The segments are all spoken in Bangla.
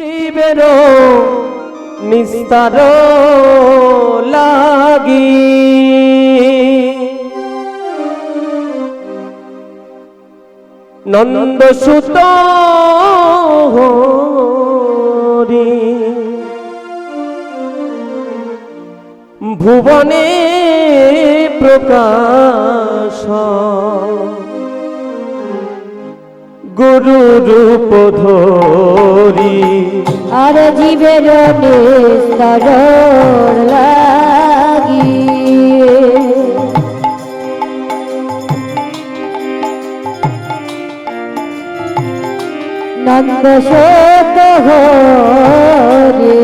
জীবের নিস্তার লাগি নন্দ সুত হরি ভুবনে প্রকাশ গুরু রূপ ধরি আর জীবের নিস্তার লাগি নন্দ সুত হরি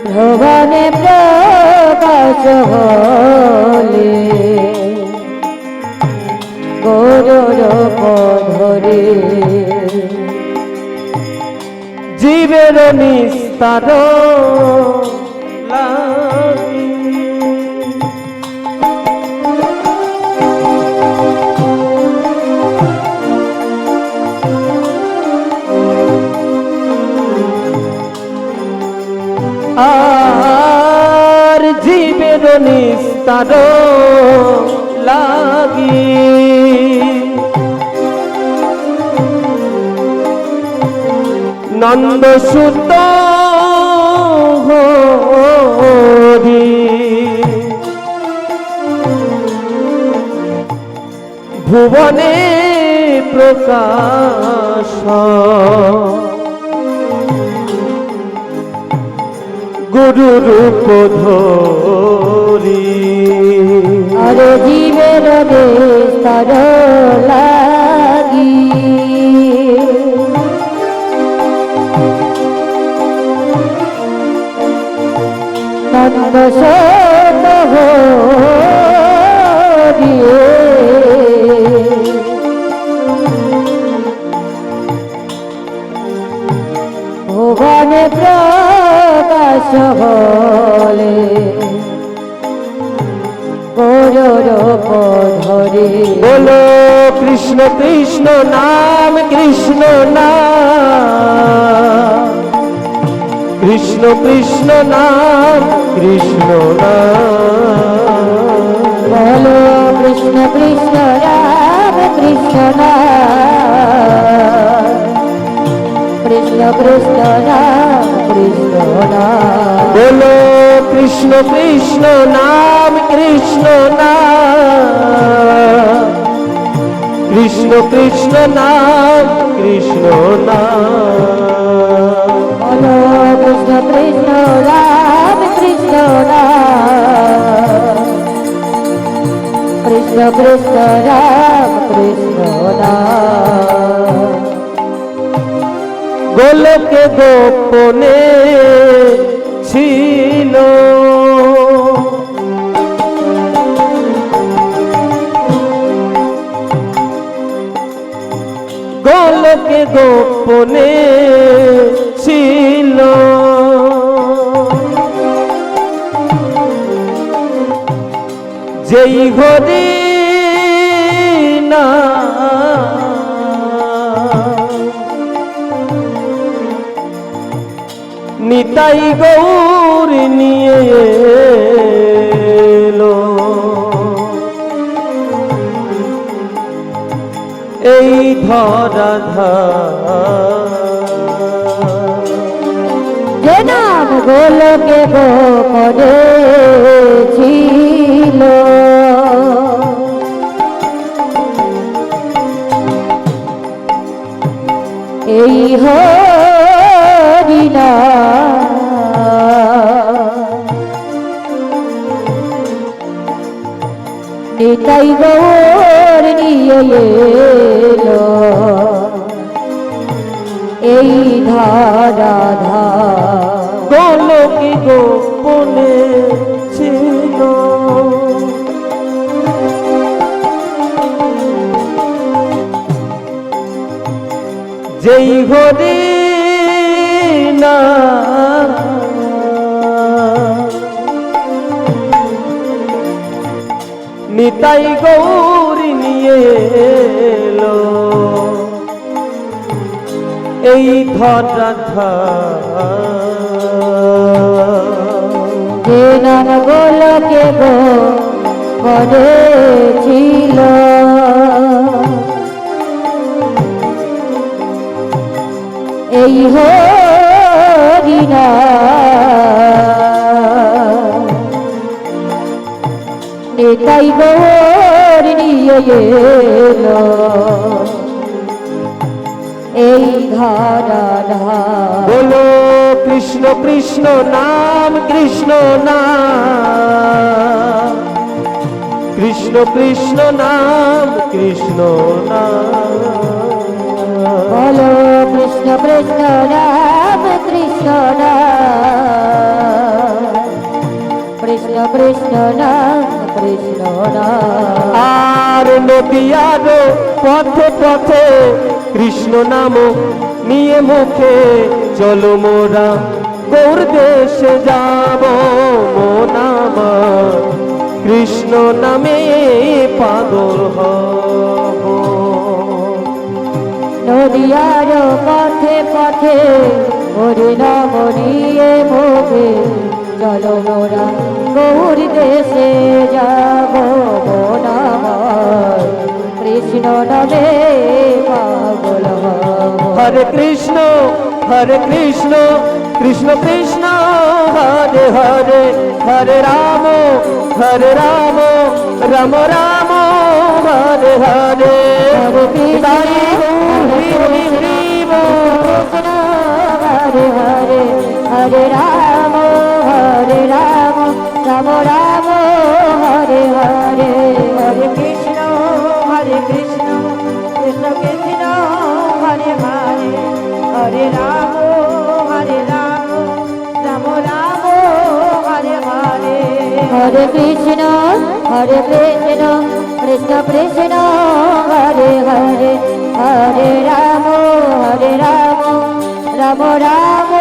ভুবনে প্রকাশ হলে গৌরব ধরে জীবের নিস্তার লাগি আর জীবের নিস্তার লাগি নন্দ সুত হরি ভুবনে প্রকাশ গুরু রূপ ধরি আর জীবের নিস্তার লাগি নন্দ সুত হরি ভুবনে প্রকাশ হলে গৌরব ধরে বলো কৃষ্ণ কৃষ্ণ নাম কৃষ্ণ নাম কৃষ্ণ কৃষ্ণ নাম কৃষ্ণ নাম বলো কৃষ্ণ কৃষ্ণ রাম কৃষ্ণ নাম কৃষ্ণ কৃষ্ণ রাম কৃষ্ণ নাম বলো কৃষ্ণ কৃষ্ণ নাম কৃষ্ণ নাম কৃষ্ণ কৃষ্ণ নাম কৃষ্ণ নাম বলো কৃষ্ণ কৃষ্ণ রাম কৃষ্ণ নাম কৃষ্ণ কৃষ্ণ রাম কৃষ্ণ নাম গোলকে গোপনে ছিল গোলকে গোপনে ছিল যেই হরি না নিতাই গৌর নিয়ে এলো এই ধরাধার যে নাম গোলকে গোপনে ছিল এই হরি নাম নিতাই গৌর নিয়ে এলো এই ধরাধার গোলকে গোপনে ছিল যেই হরি না নিতাই গৌর নিয়ে এলো এই ধরা যে নাম গোলকে গো করেছিল এই হরিনা নিতাই গৌর নিয়ে এলো এই ধারা বলো কৃষ্ণ কৃষ্ণ নাম কৃষ্ণ নাম কৃষ্ণ কৃষ্ণ নাম কৃষ্ণ নাম বলো কৃষ্ণ কৃষ্ণ রাম কৃষ্ণ রাম কৃষ্ণ কৃষ্ণ রাম কৃষ্ণ রাম আর নদিয়ার পথে পথে কৃষ্ণ নাম নিয়ে মুখে চলো মোরা গৌর দেশে যাব নাম কৃষ্ণ নামে পাগল হব নদিয়ার পথে পথে হরি নাম নিয়ে মুখে চলো মোরা গৌর দেশে যাব নামার কৃষ্ণ নামে পাগল হব হরে কৃষ্ণ কৃষ্ণ কৃষ্ণ হরে হরে হরে রাম রাম রাম হরে হরে হরে কৃষ্ণ হরে হরে হরে রাম রাম রাম হরে হরে হরে কৃষ্ণ কৃষ্ণ কৃষ্ণ হরে হরে হরে রাম রাম রাম হরে হরে হরে কৃষ্ণ কৃষ্ণ কৃষ্ণ হরে হরে হরে রাম রাম রাম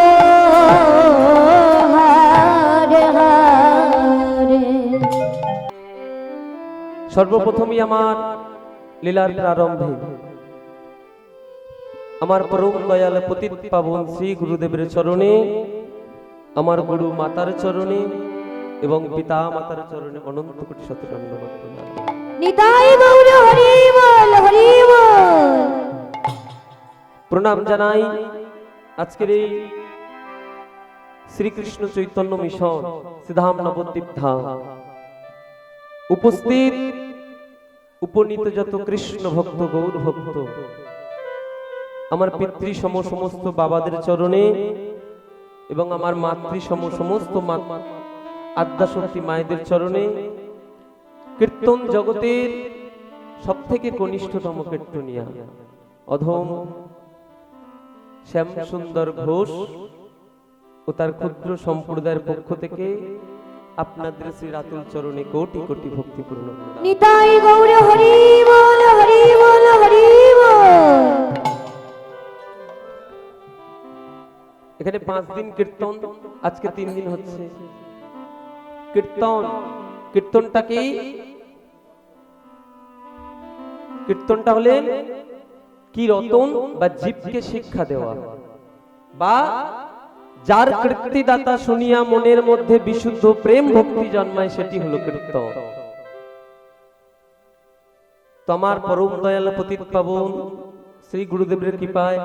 হরে হরে সর্বপ্রথমই আমার লীলার প্রারম্ভে আমার পরম দয়াল পতিত পাবন শ্রী গুরুদেবের চরণে আমার গুরু মাতার চরণে এবং পিতা মাতার চরণে অনন্ত কোটি শত ধন্যবাদ নিতাই গৌর হরি বল হরি বল প্রণাম জানাই আজকের এই শ্রীকৃষ্ণ চৈতন্য মিশন সিধাম নবদ্বীপ ধাম উপস্থিত উপনীত যত কৃষ্ণ ভক্ত গৌর ভক্ত আমার পিতৃ সম সমস্ত বাবাদের চরণে এবং আমার মাতৃ সম সমস্ত আদ্যাশক্তি মায়েদের চরণে কীর্তন জগতের সব থেকে কনিষ্ঠতম কীর্তনিয়া অধম শ্যাম সুন্দর ঘোষ ও তার ক্ষুদ্র সম্প্রদায়ের পক্ষ থেকে আপনাদের শ্রী রাতুল চরণে কোটি কোটি ভক্তিপূর্ণ নিতাই গৌর হরি বল হরি বল হরি বল এখানে 5 দিন কীর্তন আজকে 3 দিন হচ্ছে কীর্তনটা কি কীর্তনটা হলেন কি রতন বা জীবকে শিক্ষা দেওয়া বা যার কীর্তিদাতা শুনিয়া মনের মধ্যে বিশুদ্ধ প্রেম ভক্তি জন্মায় সেটি হলো কীর্তন। তো আমার পরম দয়াল পতিত পাবন শ্রী গুরুদেবের কৃপায়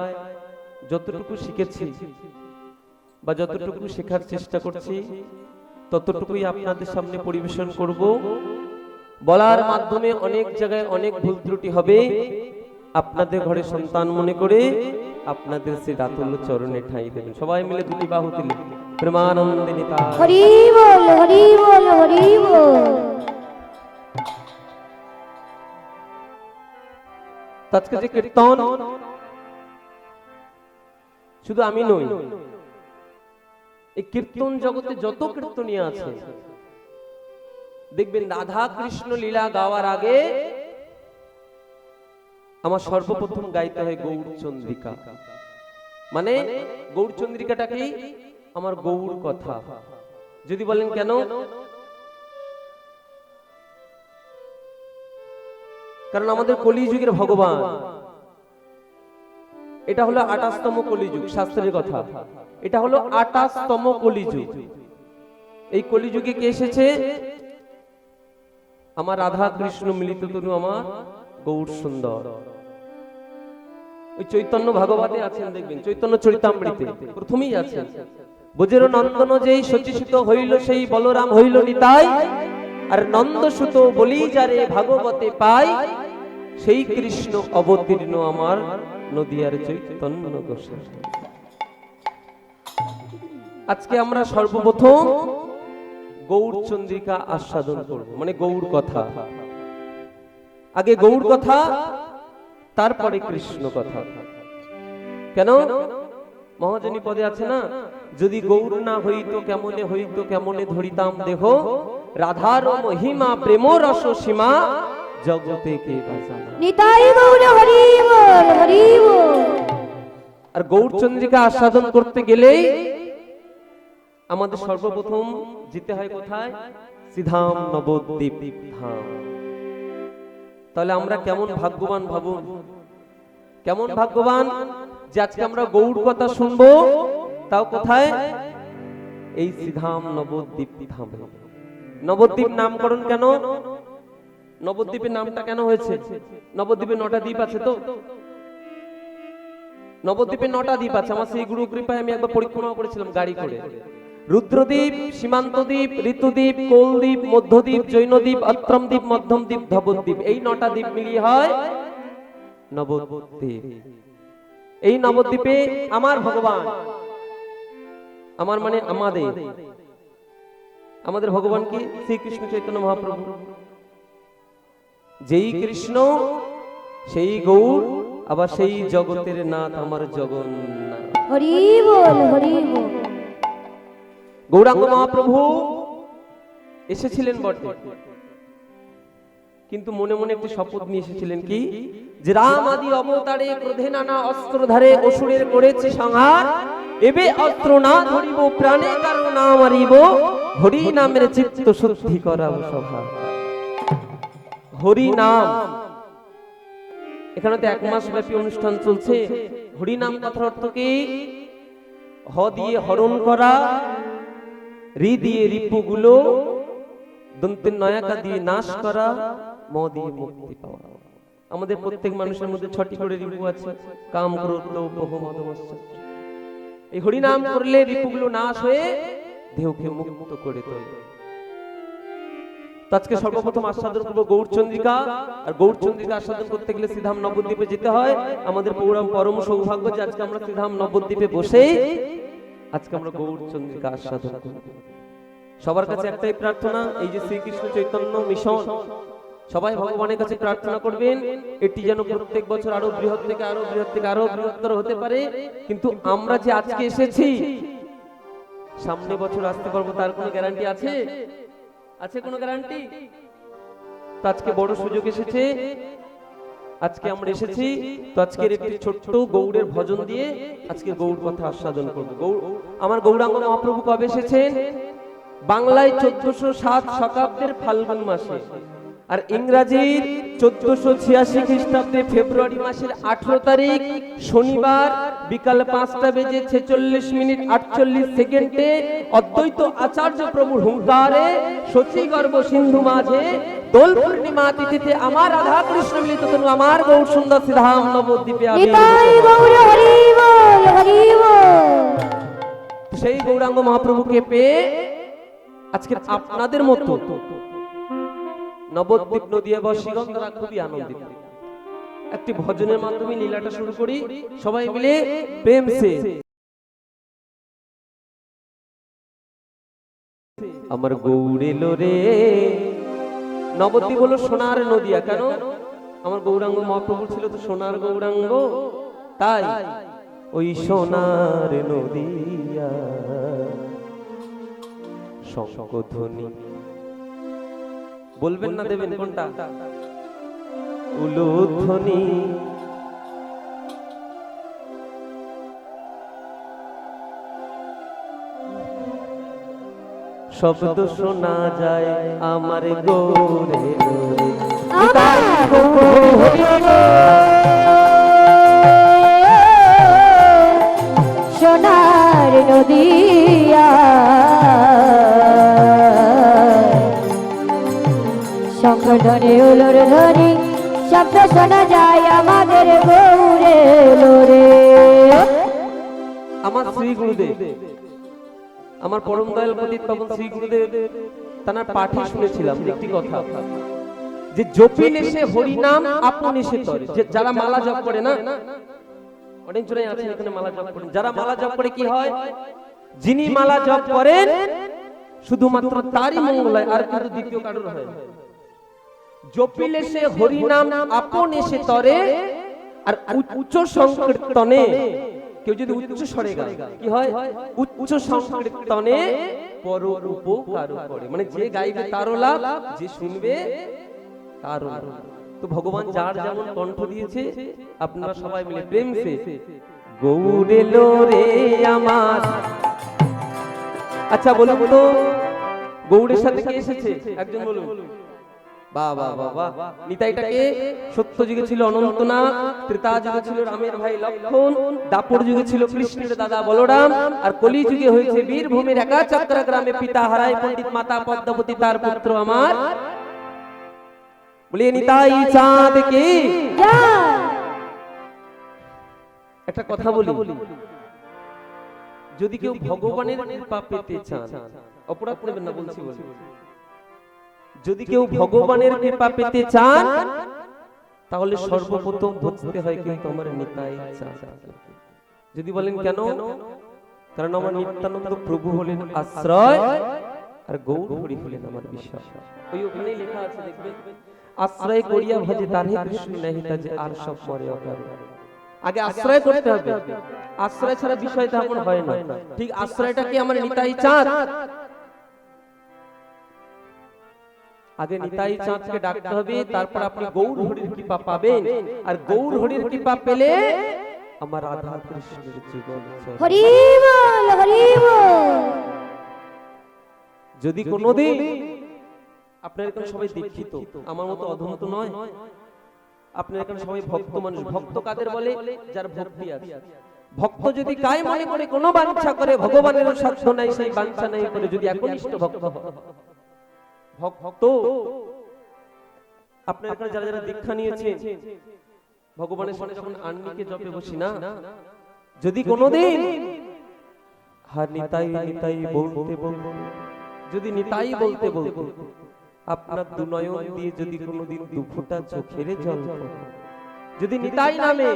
যতটুকু শিখেছি বা যতটুকু শেখার চেষ্টা করছি ততটুকুই আপনাদের সামনে পরিবেশন করব। বলার মাধ্যমে অনেক জায়গায় অনেক ভুল ত্রুটি হবে, আপনাদের ঘরে সন্তান মনে করে আপনাদের সেই রাতুল চরণে ঠাঁই দেবেন। সবাই মিলে দুটি বাহু তুলে প্রেমানন্দে নিতাই হরি বল হরি বল হরি বল। আজকে যে কীর্তন শুধু আমি নই, এই কীর্তন জগতে যত কীর্তনীয় আছে দেখবেন রাধা কৃষ্ণ লীলা গাওয়ার আগে আমার সর্বপ্রথম গাইতে হয় গৌরচন্দ্রিকা। মানে গৌরচন্দ্রিকাটা কি? আমার গৌর কথা। যদি বলেন কেন? কারণ আমাদের কলিযুগের ভগবান এটা হলো 28তম কলিযুগ, শাস্ত্রের কথা। এটা হলো 28তম কলিযুগ। এই কলিযুগে কে এসেছে? আমার রাধা কৃষ্ণ মিলিত তনু, আমার গৌর সুন্দর। ওই চৈতন্য ভাগবতে আছেন, দেখবেন চৈতন্য চরিতামৃতে প্রথমেই আছেন, ব্রজের নন্দন যেই সচিসুত হইল সেই বলরাম হইল নিতাই, আর নন্দসুত বলি যারে ভাগবতে পাই, সেই কৃষ্ণ অবতীর্ণ আমার নদিয়ার চৈতন্য গোসাই। আজকে আমরা সর্বপ্রথম গৌর চন্দ্রিকা আস্বাদন করব, মানে গৌর কথা। আগে গৌর কথা, তারপরে কৃষ্ণ কথা। কেন? মহাজনী পদে আছে না, যদি গৌর না হইতো কেমনে হইতো, কেমনে ধরিতাম দেহ, রাধার মহিমা প্রেম রস সীমা, জগতে কে বাঁচানা। নিতাই গৌর হরি বল, হরি বল। আর গৌর চন্দ্রিকা আস্বাদন করতে গেলেই আমাদের সর্বপ্রথম যেতে হয় কোথায়? শ্রীধাম নবদ্বীপ ধাম। তাহলে আমরা কেমন ভাগ্যবান ভাবুন, কেমন ভাগ্যবান যে আজকে আমরা গৌর কথা শুনবো, তাও কোথায়? এই শ্রীধাম নবদ্বীপ ধামে। নবদ্বীপ নামকরণ কেন? নবদ্বীপের নামটা কেন হয়েছে? নবদ্বীপে 9টা দ্বীপ আছে তো, নবদ্বীপে 9টা দ্বীপ আছে। আমার সেই গুরু কৃপায় আমি একবার পরিক্রমা করেছিলাম গাড়ি করে। রুদ্রদ্বীপ, সীমান্তদ্বীপ, ঋতুদ্বীপ, কোলদ্বীপ, মধ্যদ্বীপ, জৈনদ্বীপ, অত্রমদ্বীপ, মধ্যমদ্বীপ, ধবদ্বীপ। এই 9টা দ্বীপ মিলিয়ে হয় নবদ্বীপ। এই নবদ্বীপে আমার ভগবান, আমার মানে আমাদের ভগবান কি? শ্রীকৃষ্ণ চৈতন্য মহাপ্রভু। যেই কৃষ্ণ সেই গৌর, আবার সেই জগতের নাথ আমার জগন্নাথ। হরি বল, হরি বল। গৌরাঙ্গ মহাপ্রভু এসেছিলেন বটে, কিন্তু মনে মনে একটি শপথ নিয়ে এসেছিলেন, কি? যে রাম আদি অবতারে ক্রোধে নানা অস্ত্রধারে অসুরের করেছে সংহার, এবে অস্ত্র না ধরিব প্রাণে কারো না মারিব, হরি নামের চিত্ত শুদ্ধি করাবো সভা। হরি নাম, এখানে তো 1 মাস ব্যাপী অনুষ্ঠান চলছে। হরি নাম কথার অর্থ কি? হ দিয়ে হরণ করা, রি দিয়ে রিপুগুলো, দন্তের নয়াকা দিয়ে নাশ করা, ম দিয়ে মুক্তি পাওয়া। আমাদের প্রত্যেক মানুষের মধ্যে 6টি করে রিপু আছে, কাম, ক্রোধ, লোভ, মোহ, মদ, মাৎসর্য। এই হরি নাম করলে রিপুগুলো নাশ হয়ে দেহকে মুক্ত করে তোলে। আজকে সর্বপ্রথম আস্বাদন করব গৌর চন্দ্রিকা। আর গৌর চন্দ্রিকা আস্বাদন করতে গেলে শ্রীধাম নবদ্বীপে যেতে হয়। আমাদের পরম সৌভাগ্য যে আজকে আমরা শ্রীধাম নবদ্বীপে বসে আজকে আমরা গৌর চন্দ্রিকা আস্বাদন করব। সবার কাছে একটাই প্রার্থনা, এই যে শ্রীকৃষ্ণ চৈতন্য মিশন, সবাই ভগবানের কাছে প্রার্থনা করবেন এটি যেন প্রত্যেক বছর আরো বৃহৎ থেকে আরো বৃহৎ থেকে আরো বৃহত্তর হতে পারে। কিন্তু আমরা যে আজকে এসেছি, সামনে বছর আসতে পারবো তার কোনো গ্যারান্টি আছে? আছে কোনো গ্যারান্টি? তো আজকে বড় সুযোগ এসেছে, আজকে আমরা এসেছি। তো আজকের একটি ছোট্ট গৌড়ের ভজন দিয়ে আজকে গৌর কথা আস্বাদন করব। আমার গৌরাঙ্গ মহাপ্রভু কবে এসেছেন? বাংলায় 1407 শতাব্দের ফাল্গুন মাসে, আর ইংরাজির 1486 খ্রিস্টাব্দে ফেব্রুয়ারি মাসের 18 তারিখ শনিবার বিকাল 5:46:48 অদ্বৈত আচার্য প্রভুর হুঙ্কারে শচীগর্ভ সিন্ধু মাঝে দোল পূর্ণিমা তিথিতে আমার রাধা কৃষ্ণ মিলিত তনু আমার গৌর সুন্দর শ্রীধাম নবদ্বীপে নিতাই গৌর হরি বল, হরি বল। সেই গৌরাঙ্গ মহাপ্রভুকে পেয়ে আজকে আপনাদের মতো নবদ্বীপ নদিয়াবাসীগণ তারা খুবই আনন্দিত। একটি ভজনের মাধ্যমে লীলাটা শুরু করি, সবাই মিলে প্রেম সে। আমার গৌর এলো রে। নবদ্বীপ হলো সোনার নদিয়া। কেন? আমার গৌরাঙ্গ মহাপ্রভু ছিল তো সোনার গৌরাঙ্গ, তাই ওই সোনার নদিয়া শঙ্খধ্বনি বলবেন না, দেবেন কোনটা? উলুধ্বনি শব্দ শোনা যায় আমার গৌরে নদিয়া শঙ্করধ্বনি উলুর ধ্বনি শব্দ শোনা যায় আমাদের গৌরে লোরে। আমার শ্রী গুরুদেব, আমার পরম দয়াল পতিত পাবন শ্রী গুরুদেব তার পাঠে শুনেছিলাম একটি কথা, যে জপিল এসে হরি নাম আপন এসে তরে। যে যারা মালা জপ করে না, অনেক জনে আছেন এখানে মালা জপ করেন, যারা মালা জপ করে কি হয়, যিনি মালা জপ করেন শুধুমাত্র তারই মঙ্গল হয়, আর কিন্তু দ্বিতীয় কারোর হয় না। জপিল এসে হরি নাম আপন এসে তরে, আর উচ্চ সংকীর্তনে কেউ যদি উচ্চ স্বরে গায় কি হয়, উচ্চ সংকীর্তনে পর উপকার করে, মানে যে গাইবে তারও লাভ, যে শুনবে তারও লাভ। তো ভগবান যার যেমন কণ্ঠ দিয়েছে, আপনারা সবাই মিলে প্রেম সে গৌরে লোরে আমার। আচ্ছা বলুন তো, গৌড়ের সাথে কে এসেছে একজন বলুন। বাবা বাবা, নিতাইটাকে সত্য যুগে ছিল অনন্তনাগ, ত্রেতা যুগে ছিল রামের ভাই লক্ষণ, দাপর যুগে ছিল কৃষ্ণের দাদা বলরাম, আর কলি যুগে হয়েছে বীরভূমির একাচক্রা গ্রামে পিতা হারায় পণ্ডিত মাতা পদ্মাবতী তার পুত্র আমার। বলিয়ে নিতাই চাঁদ কে। একটা কথা বলি, যদি কেউ ভগবানের কৃপা পেতে চান, অপরাধ করবেন না বলছি, যদি কেউ ভগবানের কৃপা পেতে চান তাহলে সর্বপ্রথম বুঝতে হয় কিন্তু আমার নিতাই চাঁদ। যদি বলেন কেন, কারণ আমার নিত্যানন্দ প্রভু হলেন আশ্রয়, আর গৌর হরি হলেন আমার বিশ্বাস। ওই ওখানেই লেখা আছে দেখবেন, আশ্রয় করিয়া ভজে তারহে কৃষ্ণ নাহিতা যে আর সব মরে অকারে। আগে আশ্রয় করতে হবে, আশ্রয় ছাড়া বিষয় তেমন হয় না। ঠিক আশ্রয়টা কি আমার নিতাই চাঁদ, আগে নিতাই চাঁদকে ডাকতে হবে, তারপর আপনি গৌর হরির কৃপা পাবেন, আর গৌর হরির কৃপা পেলে আমার রাধা কৃষ্ণের জীবন। হরি বল হরি বল। যদি কোনোদিন আপনার এখানে সবাই দীক্ষিত, আমার মতো অধম তো নয়, আপনার এখানে সবাই ভক্ত মানুষ। ভক্ত কাদের বলে, যার ভক্তি আছে। ভক্ত যদি কায় মনে করে কোনো বাঞ্ছা করে, ভগবানের সাধ্য নাই সেই বাঞ্ছা নাই করে যদি একনিষ্ঠ ভক্ত হয়। ভক্ত আপনার এখানে যারা যারা দীক্ষা নিয়েছে, ভগবানের সামনে যখন আন্নিকে জপে বসি না, যদি কোনোদিন হার নিতাই নিতাই বলতে বলতে, যদি নিতাই বলতে বলতে আপনার দুনয়ন দিয়ে যদি কোনোদিন দুফোঁটা চোখের জল পড়ে, যদি নিতাই নামে,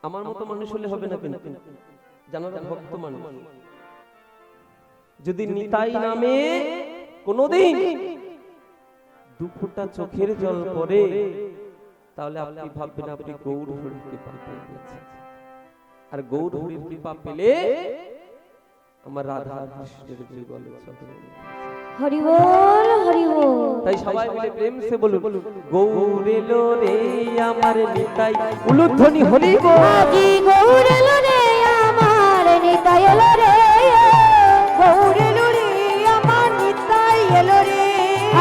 আমার মতো মানুষ হলে হবে না কিন্তু, জানারা ভক্ত মানুষ, যদি নিতাই নামে কোনদিন দুফোঁটা চোখের জল পড়ে, তাহলে আপনি ভাববেন আপনি গৌর হরির কৃপা পেয়ে গেছেন। আর গৌর হরির কৃপা পেলে আমার রাধা কৃষ্ণের যুগল। হরি বল হরি বল। তাই সবাই মিলে প্রেম সে বলুন, গৌর এলো রে আমার নিতাই, উলুধ্বনি হরি বল। আজি গৌর এলো রে আমার নিতাই এলো রে, গৌর এলো রে আমার নিতাই এলো রে,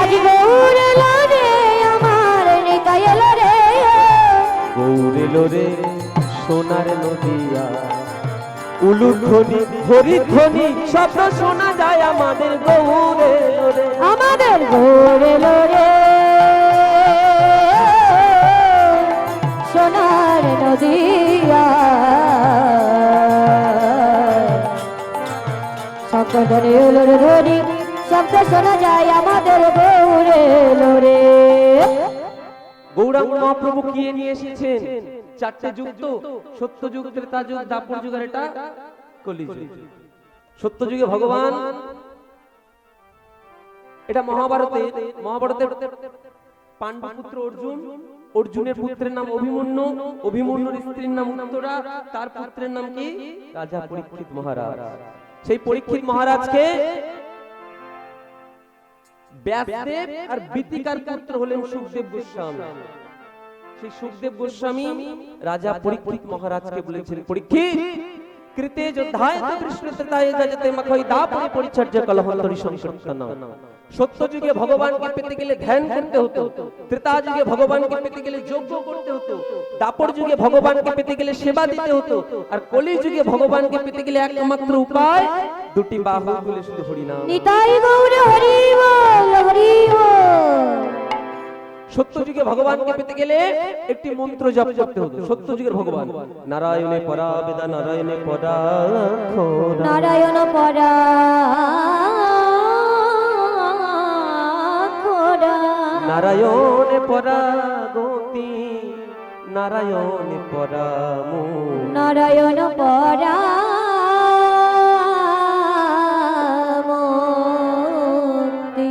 আজি গৌর এলো রে আমার নিতাই এলো রে, গৌর এলো রে সোনার নদিয়া, উলুধ্বনি হরিধ্বনি শব্দ শোনা যায় আমাদের গৌর এলো রে, আমাদের গৌর এলো রে সোনার নদিয়া, শঙ্করধ্বনি উলুর ধ্বনি শব্দ শোনা যায় আমাদের গৌর এলো রে। গৌরাঙ্গ মহাপ্রভু কি নিয়ে এসেছেন? চারটে যুগ তো, সত্য যুগ, ত্রেতা যুগ, দাপর যুগ, আর এটা কলি যুগ। সত্য যুগে ভগবান, এটা মহাভারতের পাণ্ডু পুত্র অর্জুন, অর্জুনের পুত্রের নাম অভিমন্যু, অভিমন্যুর স্ত্রীর নাম উত্তরা, তার পুত্রের নাম কি? রাজা পরীক্ষিত মহারাজ। সেই পরীক্ষিত মহারাজকে ব্যাসদেব আর বীতিকার পুত্র হলেন সুখদেব গোস্বামী। সেই সুখদেব গোস্বামী রাজা পরীক্ষিত মহারাজকে বলেছেন, পরীক্ষিত কৃতে যোদ্ধায় তো কৃষ্ণ ত্রেতায় যাজতে মখৈ দাপরে পরিচর্যা কলহন্তরি সংকীর্তন। সত্য যুগে ভগবানকে পেতে গেলে ধ্যান করতে হতো, ত্রেতা যুগে ভগবানকে পেতে গেলে যজ্ঞ করতে হতো, দাপর যুগে ভগবানকে পেতে গেলে সেবা দিতে হতো, আর কলি যুগে ভগবানকে পেতে গেলে একমাত্র উপায় দুটি বাহু তুলে শুধু হরিনাম। নিতাই গৌর হরি বল হরি বল। সত্য যুগে ভগবানকে পেতে গেলে একটি মন্ত্র জপ করতে হতো। সত্য যুগের ভগবান নারায়ণে পরা বেদা নারায়ণে পরা খোরা, নারায়ণ পরা খোরা, নারায়ণে পরা গতি, নারায়ণে পরা নারায়ণ পরা মুক্তি।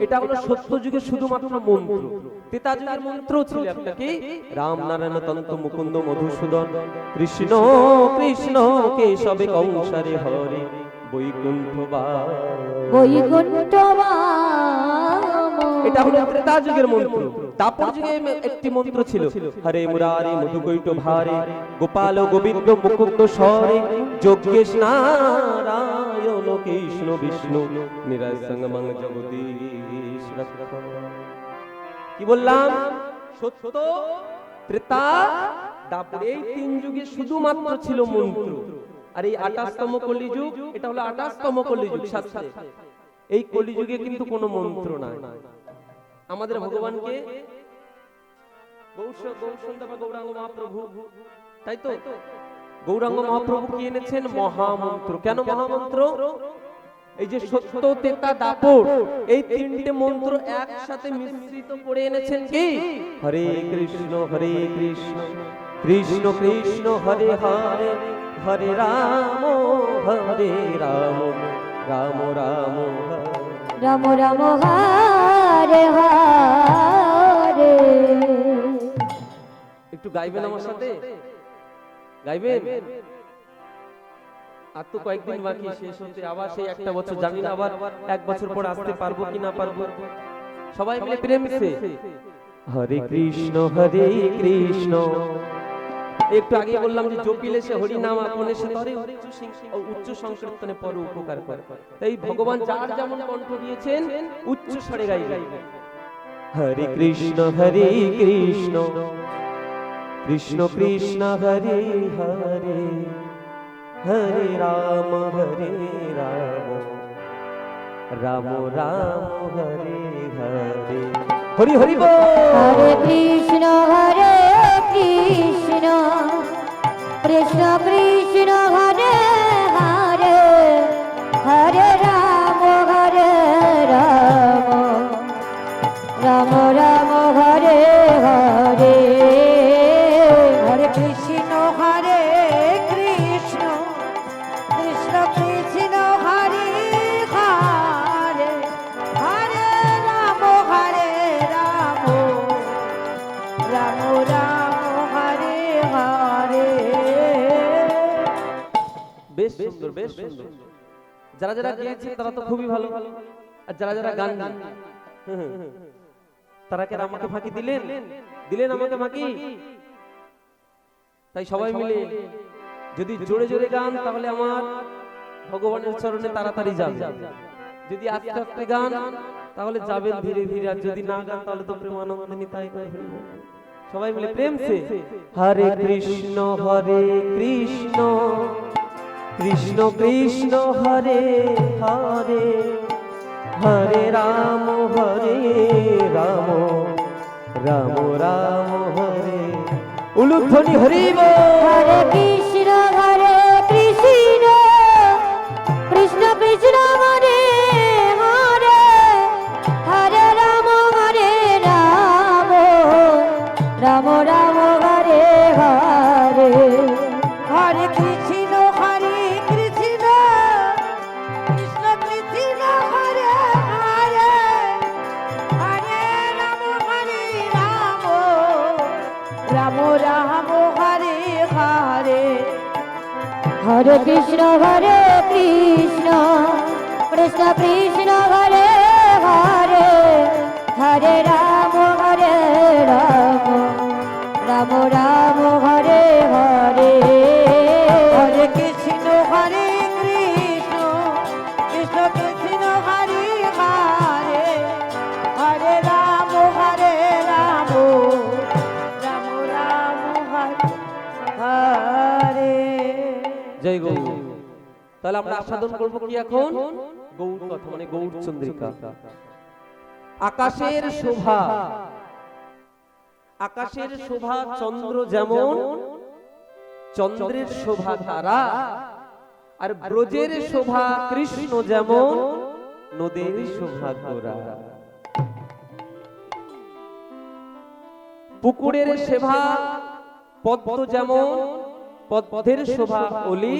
এটা হলো সত্য যুগের শুধুমাত্র মন্ত্র। ত্রেতা যুগের মন্ত্র ছিল একটা কি, রাম নারায়ণ তন্ত মুকুন্দ মধুসূদন, কৃষ্ণ কৃষ্ণ কেশবে কংসারে হরে, বৈকুণ্ঠ বৈকুণ্ঠ এটা হলো ত্রেতা যুগের মন্ত্র। দাপর যুগে একটি মন্ত্র ছিল, হরে মুরারি মধুকৈট ভারে, গোপাল গোবিন্দ মুকুন্দ স্বরে, যজ্ঞেশ নারায়ণ কৃষ্ণ বিষ্ণু, নিরায় সঙ্গমং জগদীশ রক্ষ। কি বললাম? সত্য, ত্রেতা, দাপর, এই তিন যুগে শুধুমাত্র ছিল মন্ত্র। আর এই 28তম কলিযুগ, এটা হলো 28তম কলিযুগ শাস্ত্রে। এই কলিযুগে কিন্তু কোনো মন্ত্র নাই। আমাদের ভগবানকে গৌরাঙ্গ মহাপ্রভু, তাই তো গৌরাঙ্গ মহাপ্রভু কি এনেছেন? মহামন্ত্র। কেন মহামন্ত্র? এই যে সত্য, ত্রেতা, দাপর, এই তিনটে মন্ত্র একসাথে মিশ্রিত করে এনেছেন কি? হরে কৃষ্ণ কৃষ্ণ কৃষ্ণ হরে হরে, হরে রাম রাম রাম হরে। রাম রাম হরে হরে। একটু গাইবেন আমার সাথে? গাইবেন? আর তো কয়েকদিন বাকি শেষ হতে, আবার সেই একটা বছর, জানি না আবার এক বছর পর আসতে পারবো কি না পারবো। সবাই মিলে প্রেম সে হরে কৃষ্ণ কৃষ্ণ। একটু আগে বললাম যে জপিলে সে হরি নাম আপনে সে তরে উচ্চ সংকীর্তনে পর উপকার করে। তাই ভগবান যার যেমন কণ্ঠ দিয়েছেন উচ্চ স্বরে গাইবেন। হরে কৃষ্ণ কৃষ্ণ কৃষ্ণ কৃষ্ণ হরে হরে, হরে রাম রাম রাম হরে হরে। হরি হরি বল। হরে কৃষ্ণ কৃষ্ণ কৃষ্ণ কৃষ্ণ হরে হরে, হরে রাম রাম রাম হরে হরে। হরে কৃষ্ণ কৃষ্ণ কৃষ্ণ কৃষ্ণ হরে হরে, হরে রাম রাম রাম হরে হরে। বেশ সুন্দর, বেশ সুন্দর। যারা যারা গেয়েছে তারা তো খুবই ভালো, আর যারা যারা গান তারা কি আমাকে ফাঁকি দিলেন? আমাকে ফাঁকি? তাই সবাই মিলে যদি জোরে জোরে গান, তাহলে আমার ভগবানের চরণে তাড়াতাড়ি যাবে। যদি আস্তে আস্তে গান, তাহলে যাবেন ধীরে ধীরে। আর যদি না গান, তাহলে তো প্রেমানন্দ নিতাই করে ফেলবো। সবাই মিলে প্রেম সে হরে কৃষ্ণ কৃষ্ণ কৃষ্ণ হরে হরে, হরে রাম রাম রাম হরে। উলুধ্বনি হরি বল। হরে কৃষ্ণ কৃষ্ণ কৃষ্ণ কৃষ্ণ হরে হরে, হরে রাম রাম রাম রাম হরে হরে। হরে কৃষ্ণ কৃষ্ণ কৃষ্ণ কৃষ্ণ হরে হরে, হরে রাম রাম রাম হরে হরে। হরে কৃষ্ণ কৃষ্ণ কৃষ্ণ কৃষ্ণ হরে হরে, হরে রাম রাম রাম হরে হরে। হরে কৃষ্ণ কৃষ্ণ কৃষ্ণ কৃষ্ণ হরে হরে, জয় গৌর। তাহলে আমরা আস্বাদন করব কি এখন? গৌর কথা মানে গৌর চন্দ্রিকা। আকাশের শোভা, আকাশের শোভা চন্দ্র যেমন, চন্দ্রের শোভা তারা, আর ব্রজের শোভা কৃষ্ণ যেমন, নদীর শোভা গোরা। পুকুরের শোভা পদ্ম যেমন, পদ্মের শোভা অলি,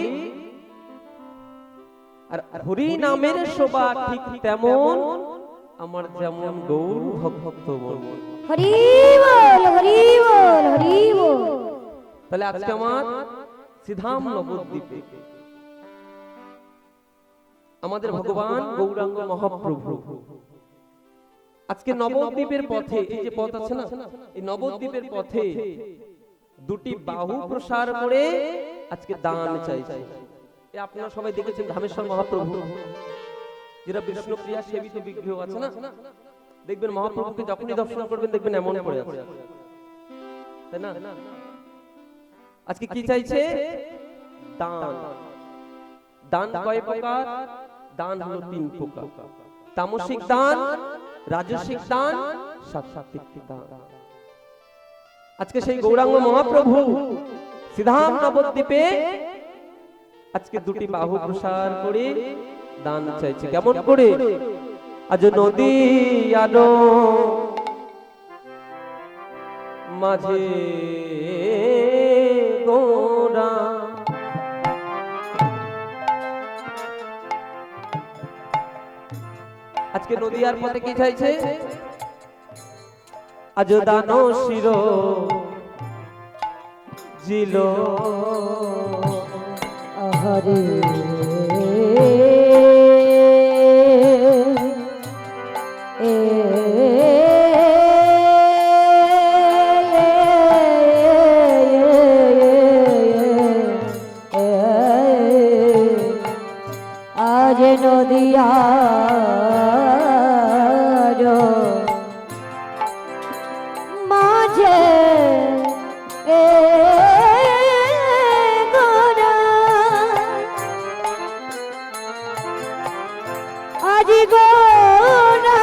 আর হরি নামের শোভা ঠিক তেমন, আমার যেমন গৌর ভক্ত মন। হরি বল হরি বল হরি বল। তাহলে আজকে আমার সিধাম নবদ্বীপে আমাদের ভগবান গৌরাঙ্গ মহাপ্রভু আজকে নবদ্বীপের পথে, এই যে পথ আছে না, এই নবদ্বীপের পথে দুটি বাহু প্রসার করে আজকে দান চাইছে। এই আপনারা সবাই দেখেছেন ধামেশ্বর মহাপ্রভু, যেটা বিষ্ণুপ্রিয়া সেবিত বিগ্রহ আছে না, দেখবেন মহাপ্রভুকে যখনই দর্শন করবেন দেখবেন এমন পড়ে আছে, তাই না? আজকে কি চাইছে? দান। দান কয় প্রকার? দান হলো তিন প্রকার: তামসিক দান, রাজসিক দান, সাত্ত্বিক দান। আজকে সেই গৌরাঙ্গ মহাপ্রভু সিধাম নবদ্বীপে আজকে দুটি বাহু প্রসার করে দান চাইছে। কেমন করে? আজ নদী আলো মাঝে গোরা, আজকে নদীয়ার পথে কি চাইছে? আজ দান শির জিল হরি আজ নদিয়া মাঝে গোরা, আজ গোরা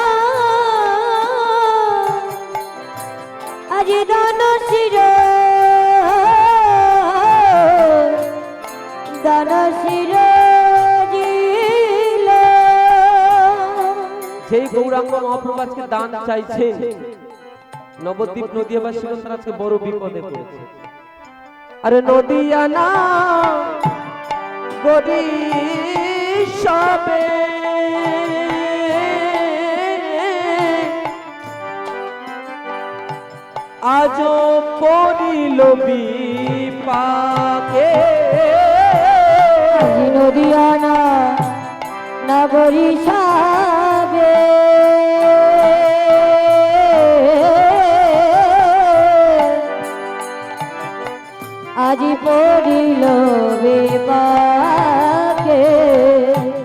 আজ দান শির, দান শির জিল। সেই গৌরাঙ্গ মহাপ্রভু আজকে দান চাইছে। নবদ্বীপ নদীয়াবাসী আজকে বড় বিপদে পড়েছে। আরে নদিয়া না গরি সবে, আজ পড়িল বিপাকে। নদিয়া না নগরী সাবে, আজি পড়িল বিপাকে।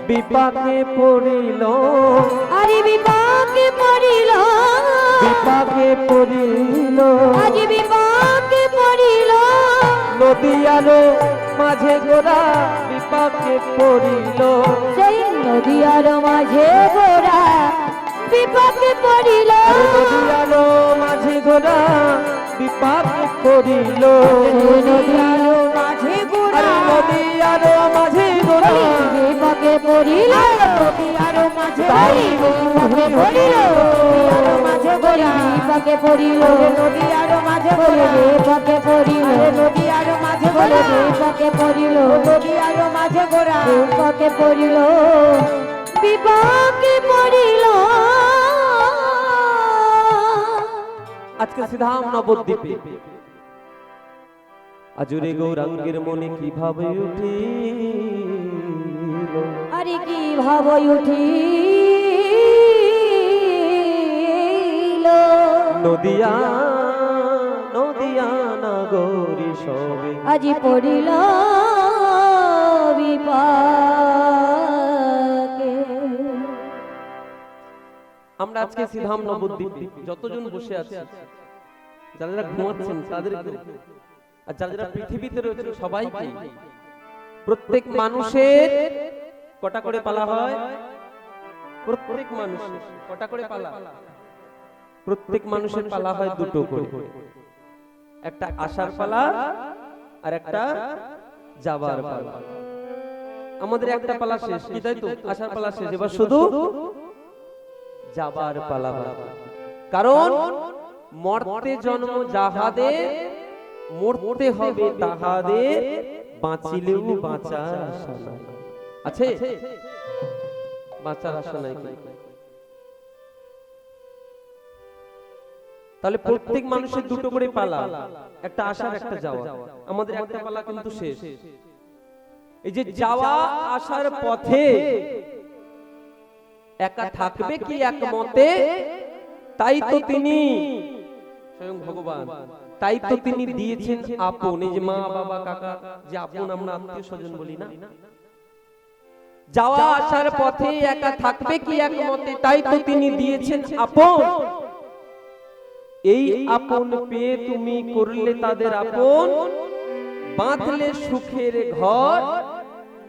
বিপাকে পড়িল, আরে বিপাকে পড়িল, বিপাকে পড়িল, আজি বিপাকে পড়িল। নদিয়ার মাঝে গোরা বিপাকে পড়িল, সেই নদিয়ার মাঝে গোরা বিপাকে পড়িল। নদিয়ার মাঝে গোরা বিপাকে পড়িল, নদিয়ার মাঝে গোরা, নদিয়ার মাঝে গোরা বিপাকে পড়িল। নদিয়ার মাঝে বিপাকে পড়িল, মাঝে গোরা বিপাকে পড়িল। নদিয়ার মাঝে গোরা বিপাকে পড়িল, নদিয়ার মাঝে গোরা বিপাকে পড়িল। নদিয়ার মাঝে গোরা বিপাকে পড়িল, বিপাকে পড়িল। আজকে সিধাম নবদ্বীপে আজুরে গৌরাঙ্গের মনে কিভাবে উঠিল, আরে কি ভাবে উঠিল। নদিয়া নদিয়া নগরী সবে, আজি পড়িল বিপাকে। আমরা আজকে সিধাম নবদ্বীপে যতজন বসে আছি, যারা ঘুমাচ্ছেন তাদেরকে, আর যারা পৃথিবীতে রয়েছেন সবাইকে প্রত্যেক মানুষের কটা করে পালা হয়? প্রত্যেক মানুষের কটা করে পালা? প্রত্যেক মানুষের পালা হয় দুটো করে, একটা আসার পালা আর একটা যাবার পালা। আমাদের একটা পালা শেষ, কি তাই তো? আসার পালা শেষ, এবার শুধু যাবার পালা। কারণ মরতে জন্ম যাহাদের, মরতে হবে তাহাদের, বাঁচিলেও বাঁচার আশা নাই। আছে? বাঁচার আশা নাই। তাহলে প্রত্যেক মানুষের দুটো করে পালা, একটা আসার একটা যাওয়া। আমাদের একটা পালা কিন্তু শেষ। এই যে যাওয়া আসার পথে একা থাকবে কি একমতে, তাই তো তিনি স্বয়ং ভগবান, তাই তো তিনি দিয়েছেন আপন। এই যে মা বাবা কাকা যে আপন আমরা আত্মীয় স্বজন বলি না, যাওয়া আসার পথে একা থাকবে কি একমতে, তাই তো তিনি দিয়েছেন আপন। এই আপন পেয়ে তুমি করলে তাদের আপন, বাঁধলে সুখের ঘর,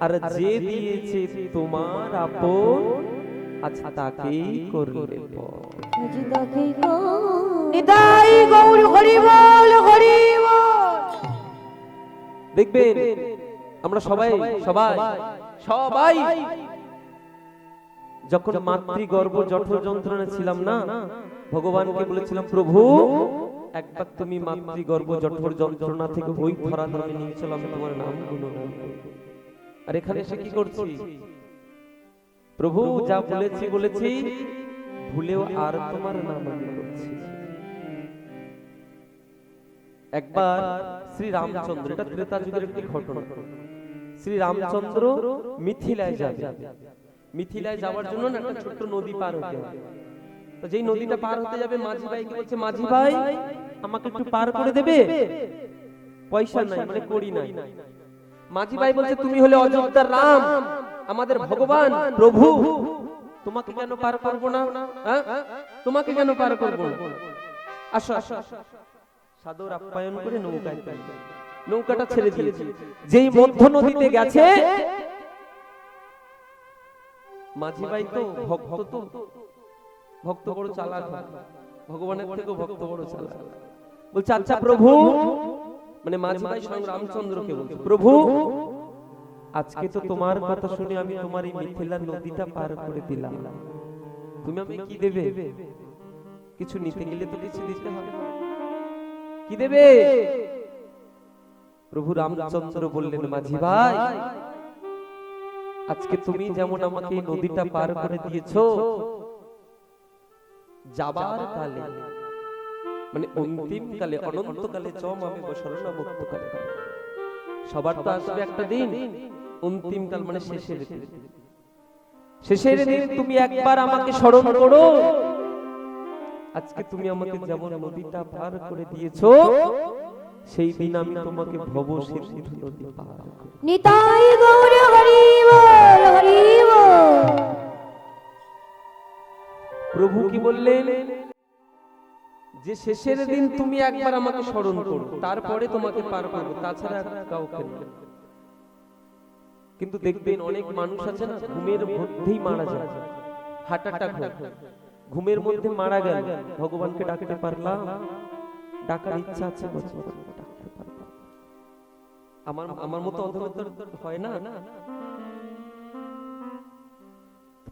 আর যে দিয়েছে তোমার আপন, আচ্ছা তাকেই করলে পর। নিতাই গৌর হরি বল, হরি বল। দেখবেন আমরা সবাই সবাই সবাই যখন মাতৃগর্ভ জঠর যন্ত্রণা ছিলাম না, ভগবানকে বলেছিলাম, প্রভু একবার তুমি মাতৃগর্ভ জঠর যন্ত্রণা থেকে ওই ধরা ধামে নিয়ে চলো, আমি তোমার নাম গুণগান করব। আর এখানে এসে কি করছি? প্রভু যা বলেছি বলেছি, ভুলেও আর তোমার নাম আমি করছি। একবার শ্রী রামচন্দ্র, এটা ত্রেতা যুগের একটি ঘটনা, শ্রী রামচন্দ্র মিথিলায় যাবে। মিথিলায় যাওয়ার জন্য না একটা ছোট্ট নদী পার হতে হবে। তো যেই নদীটা পার হতে যাবে, মাঝি ভাইকে বলছে, মাঝি ভাই আমাকে একটু পার করে দেবে? পয়সা নাই, মানে করি নাই। মাঝি ভাই বলছে, তুমি হলে অযোধ্যার রাম, আমাদের ভগবান প্রভু, তোমাকে কেন পার করবো না? তোমাকে কেন পার করবো না? আসো আসো। সাদর আপ্যায়ন করে নৌকায়, নৌকাটা ছেড়ে দিয়েছে। যেই মধ্য নদীতে গেছে, মাঝি ভাই তো ভক্ত, তো ভক্ত বড় চালাক, ভগবানের থেকেও ভক্ত বড় চালাক। বলছে, আচ্ছা প্রভু, মানে মাঝি ভাই স্বয়ং রামচন্দ্রকে বলছে, প্রভু আজকে তো তোমার কথা শুনে আমি তোমার এই মিথিলা নদীটা পার করে দিলাম, তুমি আমাকে কি দেবে? কিছু নিতে গেলে তো কিছু দিতে হবে, কি দেবে? প্রভু রামচন্দ্র বললেন, মাঝি ভাই আজকে তুমি যেমন আমাকে এই নদীটা পার করে দিয়েছো, যাবার কালে, মানে অন্তিম কালে, অনন্তকালে চম আমি শরণ ভক্ত কালে, সবার তো আসবে একটা দিন, অন্তিম কাল মানে শেষের দিন। শেষের দিন তুমি একবার আমাকে স্মরণ করো, আজকে তুমি আমাকে যেমন নদীটা পার করে দিয়েছো, সেই দিন আমি তোমাকে ভব সিন্ধু নদী পার করব। নিতাই গৌর হরি বল, হরি বল। প্রভু কি বললেন? যে শেষের দিন তুমি একবার আমাকে স্মরণ করো, তারপরে তোমাকে পার করব, তাছাড়া কাউকে না। কিন্তু দেখবেন অনেক মানুষ আছে না, ঘুমের মধ্যেই মারা যায়, হার্ট অ্যাটাক হয়, ঘুমের মধ্যে মারা গেল, ভগবানকে ডাকতে পারলাম, ডাকার ইচ্ছা আছে, ডাকতে পারলাম। আমার মতো অধমতর হয় না।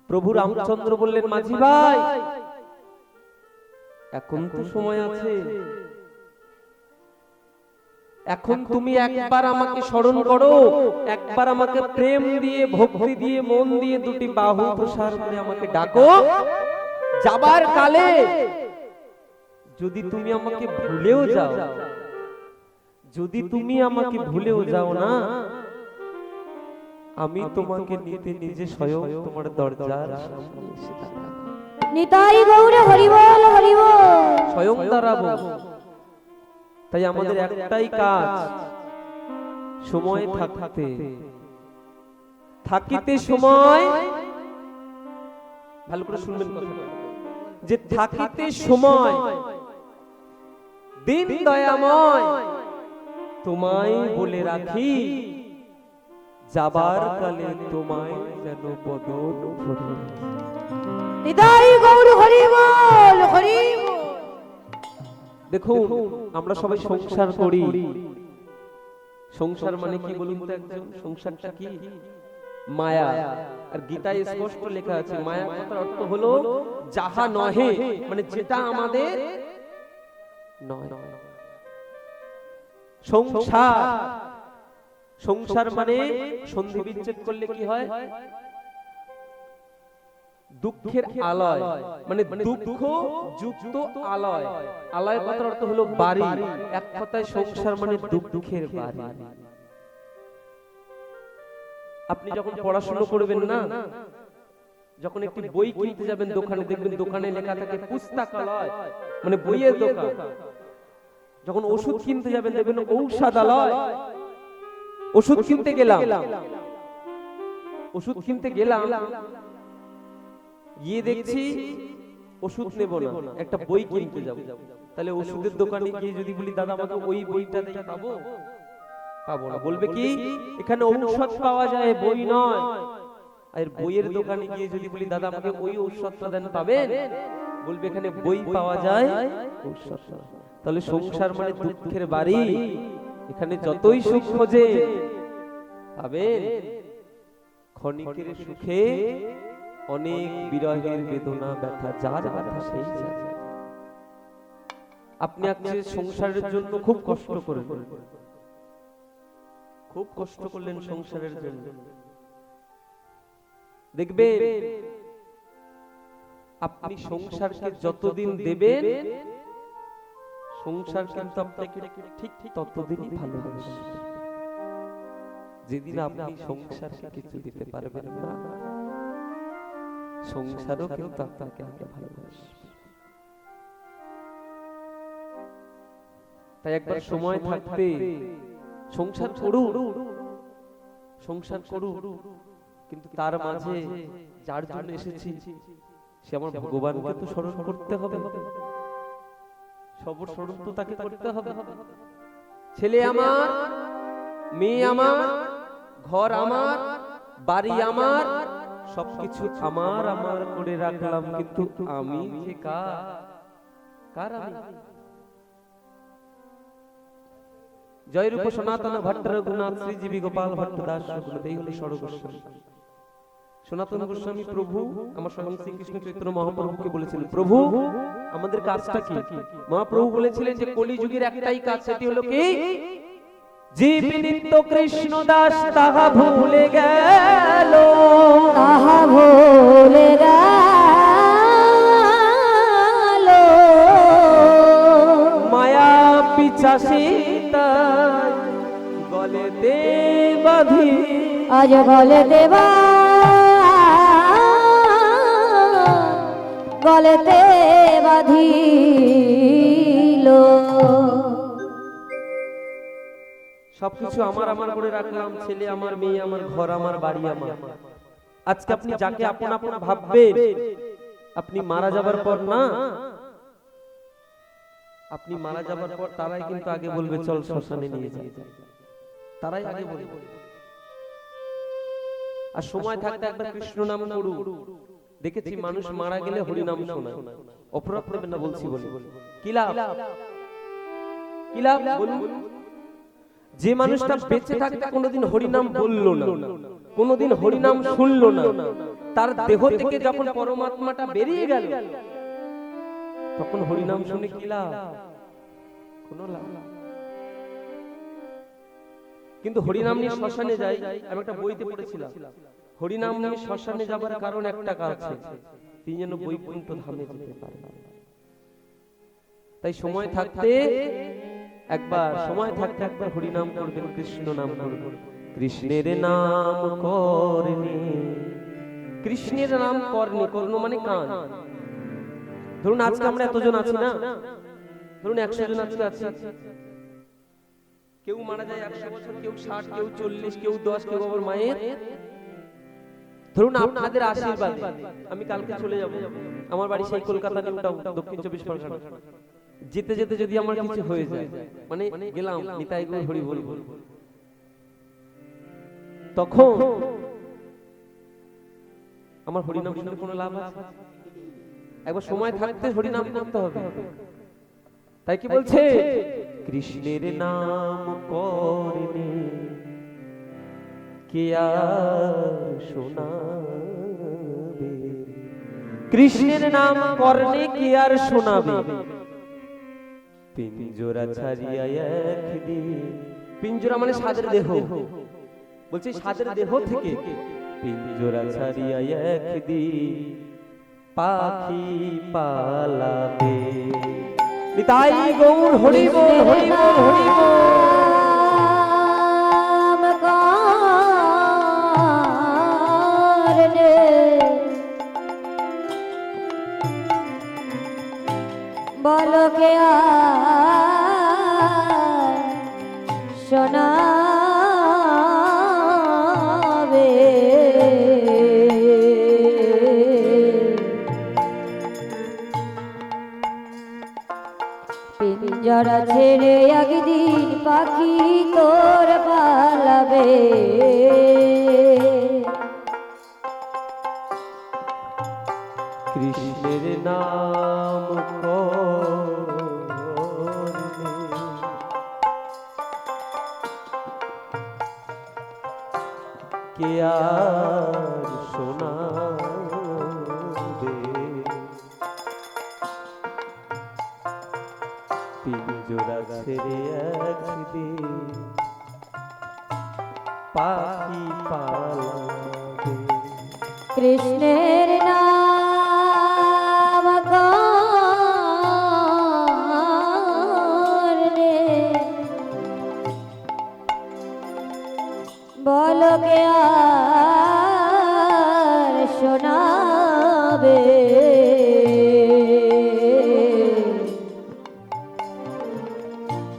প্রভু রামচন্দ্র বললেন, মাঝি ভাই এখন তো সময় আছে, এখন তুমি একবার আমাকে স্মরণ করো, একবার আমাকে প্রেম দিয়ে, ভক্তি দিয়ে, মন দিয়ে দুটি বাহু প্রসার করে আমাকে ডাকো। যাবার কালে যদি তুমি আমাকে ভুলেও যাও, যদি তুমি আমাকে ভুলেও যাও না, আমি তোমাকে নিতে নিজে স্বয়ং তোমার দরজার সামনে এসে দাঁড়াবো। নিতাই গৌর হরি বল, হরি বল। স্বয়ং দাঁড়াবো। তাই আমাদের একটাই কাজ, সময় থাকতে, থাকিতে সময়, ভালো করে শুনবেন কথা, যে থাকিতে সময়, দিন দয়াময় তোমায় বলে রাখি, যাবার কালে তোমায় যেন বদন ভরে। নিতাই গৌর হরি বল হরি বল। দেখুন আমরা সবাই সংসার করি, সংসার মানে কি বলুন তো একজন? সংসারটা কি? মায়া। আর গীতায় স্পষ্ট লেখা আছে মায়া কথার অর্থ হলো যাহা নহে, মানে যেটা আমাদের নয়। সংসার, সংসার মানে সন্ধি বিচ্ছেদ করলে কি হয়? দুঃখের আলয়, মানে দুঃখ যুক্ত আলয়। আলয় কথার অর্থ হলো বাড়ি। এক কথায় সংসার মানে দুঃখের বাড়ি। আপনি যখন পড়াশোনা করবেন না, যখন একটি বই কিনতে যাবেন দোকানে, দেখবেন দোকানে লেখা থাকে পুস্তকালয়, মানে বইয়ের দোকান। যখন ওষুধ কিনতে যাবেন দেখবেন ঔষধালয়। ওষুধ কিনতে গেলাম, ওষুধ কিনতে গেলাম, গিয়ে দেখছি ওষুধ নেব না, একটা বই কিনতে যাব। তাহলে ওষুধের দোকানে গিয়ে যদি বলি দাদা আমাকে ওই বইটা দিয়ে পাবো? পাবো না। বলবে কি এখানে ঔষধ পাওয়া যায়, বই নয়। আর বইয়ের দোকানে গিয়ে যদি বলি দাদা আমাকে ওই ঔষধটা দেন, পাবেন? বলবে এখানে বই পাওয়া যায়, ঔষধ না। তাহলে সংসার মানে দুঃখের বাড়ি। এখানে যতই সুখ খোঁজে পাবেন, ক্ষণিকের সুখে অনেক বিরহের বেদনা ব্যথা, যার ব্যথা সেই জানে। আপনি আজকে সংসারের জন্য খুব কষ্ট করলেন, খুব কষ্ট করলেন সংসারের জন্য, দেখবেন আপনি সংসারকে যতদিন দেবেন সংসার কিন্তু আপনাকে ঠিক ততদিনই ভালোবাসবে। যেদিন আপনি সংসারকে কিছু দিতে পারবেন না, সংসারও কিন্তু আপনাকে ভালোবাসবে। তাই একবার সময় থাকতে সংসার করুন, সংসার করুন, কিন্তু তার মাঝে যার জন্য এসেছি সে আমার ভগবানকে তো স্মরণ করতে হবে, সবর স্মরণ তো তাকে করতে হবে। ছেলে আমার, মেয়ে আমার, ঘর আমার, বাড়ি আমার, সবকিছু আমার আমার করে রাখলাম, কিন্তু আমি যে কার আমি? জয়রূপ সনাতন ভট্ট রঘুনাথ শ্রীজীবী গোপাল ভট্ট দাস এই হলো সর্বস্ব। সনাতন গোস্বামী প্রভু আমার স্বয়ং শ্রীকৃষ্ণ চৈতন্য মহাপ্রভুকে বলেছিলেন, প্রভু আমাদের কাজটা কি? মহাপ্রভু বলেছিলেন যে কলিযুগের একটাই কাজ, সেটি হলো কি? জীব নিত্য কৃষ্ণ দাস তাহা ভুলে গেল, তাহা ভুলে গেল, মায়া পিছাসী গলেতে বাঁধি, আজ গলে দেবা গলেতে বাঁধিল। সবকিছু আমার আমার করে রাখলাম, ছেলে আমার, মেয়ে আমার, ঘর আমার, বাড়ি আমার। আজকে আপনি যাকে আপন আপন ভাববেন, আপনি মারা যাবার পর না, আপনি মারা যাবার পর তারাই কিন্তু আগে বলবে চল শ্মশানে নিয়ে যাই, তারাই আগে বলবে। আর সময় থাকতে একবার কৃষ্ণ নাম করুন। দেখেছি মানুষ মারা গেলে হরি নাম শোনায়, অপরাধ করবেন না বলছি বলে। কি লাভ? কি লাভ বলুন? যে মানুষটা বেঁচে থাকতে কোনোদিন হরি নাম বললো না, কোনোদিন হরি নাম শুনলো না, তার দেহ থেকে যখন পরমাত্মাটা বেরিয়ে গেল তখন হরি নাম শুনে কি লাভ? কোনো লাভ। কিন্তু হরিনাম নিয়ে শ্মশানে যাই, আমি একটা বইতে পড়েছিলাম, হরিনাম নিয়ে শ্মশানে যাবার কারণ একটা আছে, তিনি যেন বৈকুণ্ঠ ধামে যেতে পারে। তাই সময় থাকতে একবার হরিনাম করবেন, কৃষ্ণ নাম করবেন। কৃষ্ণের নাম করনি, কৃষ্ণের নাম করনি, করনো মানে কান। ধরুন আজকে আমরা এতজন আছি না, ধরুন 100 জন আছি, কেউ মারা যায় 100 বছর, কেউ 60, কেউ 40, কেউ 10, কেউ আবার মায়ের। ধরুন আপনাদের আশীর্বাদে আমি কালকে চলে যাব, আমার বাড়ি সেই কলকাতা নিউটাউন, দক্ষিণ 24 পরগনা। যেতে যেতে যদি আমার কিছু হয়ে যায়, মানে গেলাম নিতাই গৌর হরি বল, তখন আমার হরিনাম শুনলে কোনো লাভ আছে? একবার সময় থাকতে হরিনাম করতে হবে। তাই কি বলছে, কৃষ্ণের নাম করলে কে আর শোনাবে, কৃষ্ণের নাম করলে কে আর শোনাবে, পিঞ্জরা ছাড়িয়া একদিন, পিঞ্জরা মানে সাদের দেহ, বলছে সাদের দেহ থেকে পিঞ্জরা ছাড়িয়া একদিন পাখি পালাবে। নিতাই গৌর হরি বল, হরি বল, হরি বল। নাম করলে বলো কে আর শোনাবে, পিঞ্জরা ছেড়ে একদিন পাখি তোর পালাবে। কৃষ্ণের নাম করলে কে আর শোনাবে, পিঞ্জরা ছেড়ে একদিন পাখি পালাবে। কৃষ্ণের নাম করলে বলো কে আর শোনাবে,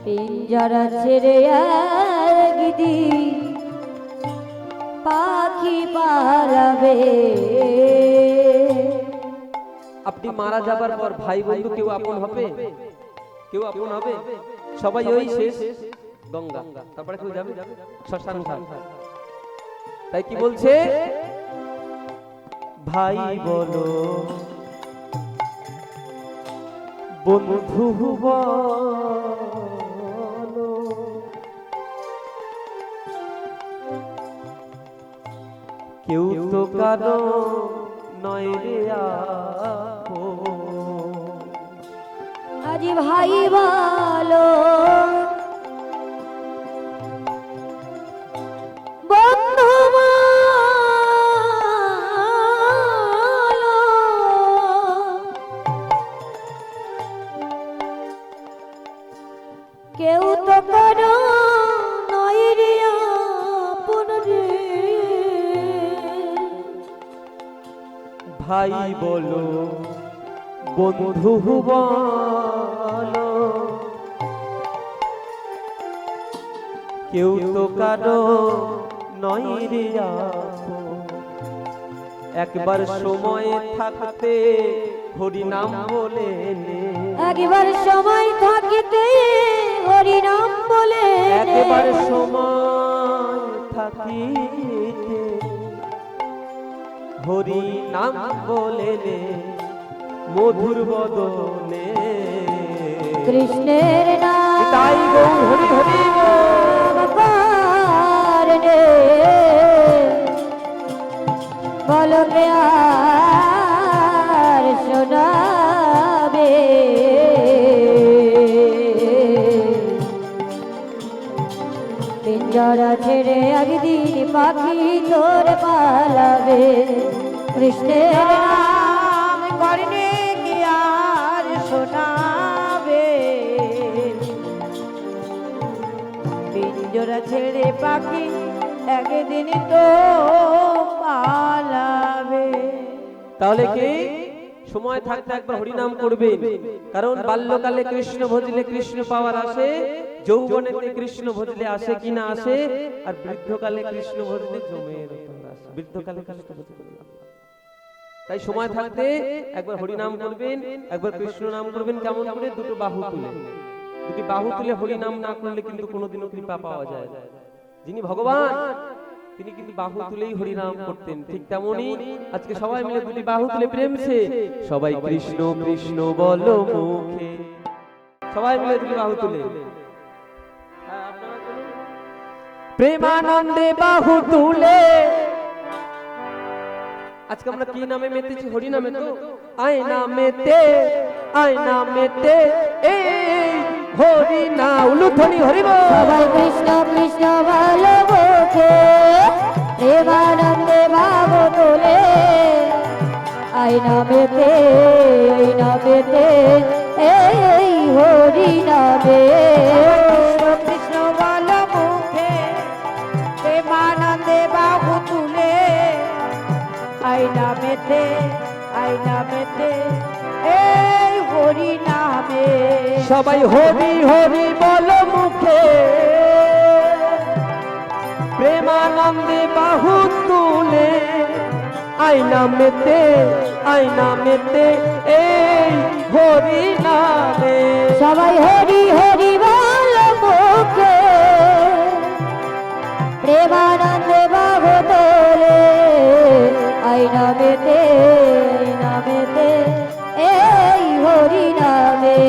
পিঞ্জরা ছেড়ে একদিন পাখি পালাবে। আপনি মারা যাবার পর ভাই বন্ধু কেউ আপন হবে? কেউ আপন হবে? সবাই ওই শেষ গঙ্গা, তারপরে কেউ যাবে শ্মশান ঘাট। তাই কি বলছে, ভাই বলো বন্ধু বলো, কেউ তো কারো নয় রে আপন। আজ ভাই বলো বন্ধু বলো, কেউ তো কারো নয় রে আপন রে। ভাই বলো বন্ধু বলো, কেউ তো কারো নয় রে আপন। একবার সময় থাকতে হরি নাম বলে নে, একবার সময় থাকিতে হরি নাম বলে নে। একবার সময় থাকিতে হরি নাম বলে নে, মধুর বদনে কৃষ্ণের নাম তাই গৌর হরি হরি বল। করলে বলো কে আর শোনাবে, পিঞ্জরা ছেড়ে একদিন পাখি তোর পালাবে। কৃষ্ণের নাম করলে কে আর শোনাবে, পিঞ্জরা ছেড়ে পাখি একদিন তো পালাবে। তাহলে কি সময় থাকতে একবার হরিনাম করবেন, কারণ বাল্যকালে কৃষ্ণ ভজলে কৃষ্ণ পাওয়ার আসে, যৌবনেতে কৃষ্ণ ভজলে আসে কিনা আসে, আর বৃদ্ধকালে কৃষ্ণ ভজলে জমের উপর আসে, বৃদ্ধকালে কৃষ্ণ ভজলে। তাই সময় থাকতে একবার হরিনাম করবেন, একবার কৃষ্ণ নাম করবেন। কেমন করে? দুটো বাহু তুলে, দুটি বাহু তুলে হরিনাম না করলে কিন্তু কোনোদিনও কৃপা পাওয়া যায় না। যিনি ভগবান তিনি কিন্তু বাহু তুলেই হরিনাম করতেন। ঠিক তেমনি আজকে সবাই মিলে দুটি বাহু তুলে প্রেমসে সবাই কৃষ্ণ কৃষ্ণ বলো মুখে, সবাই মিলে দুটি বাহু তুলে প্রেমানন্দে বাহু তুলে। আজকে আমরা কি নামে মেতেছি? হরি নামে। তো আয় নামেতে, আয় নামেতে এই হরি না উলুধ্বনি হরি বল। সবাই কৃষ্ণ কৃষ্ণ বলো মুখে, প্রেমানন্দে বাহু তুলে। আই নামেতে, এই নামেতে এই হরি নামে। কৃষ্ণ কৃষ্ণ বলো মুখে, প্রেমানন্দে বাহু তুলে। আই নামেতে, আই নামেতে এই হরি নামে। সবাই হরি হরি বলো মুখে, প্রেমানন্দে বাহু তুলে। আই নামেতে, আই নামেতে এই হরি নামে। সবাই হরি হরি বলো মুখে, প্রেমানন্দে বাহু তোলে। আই নামেতে, এই নামেতে এই হরি নামে।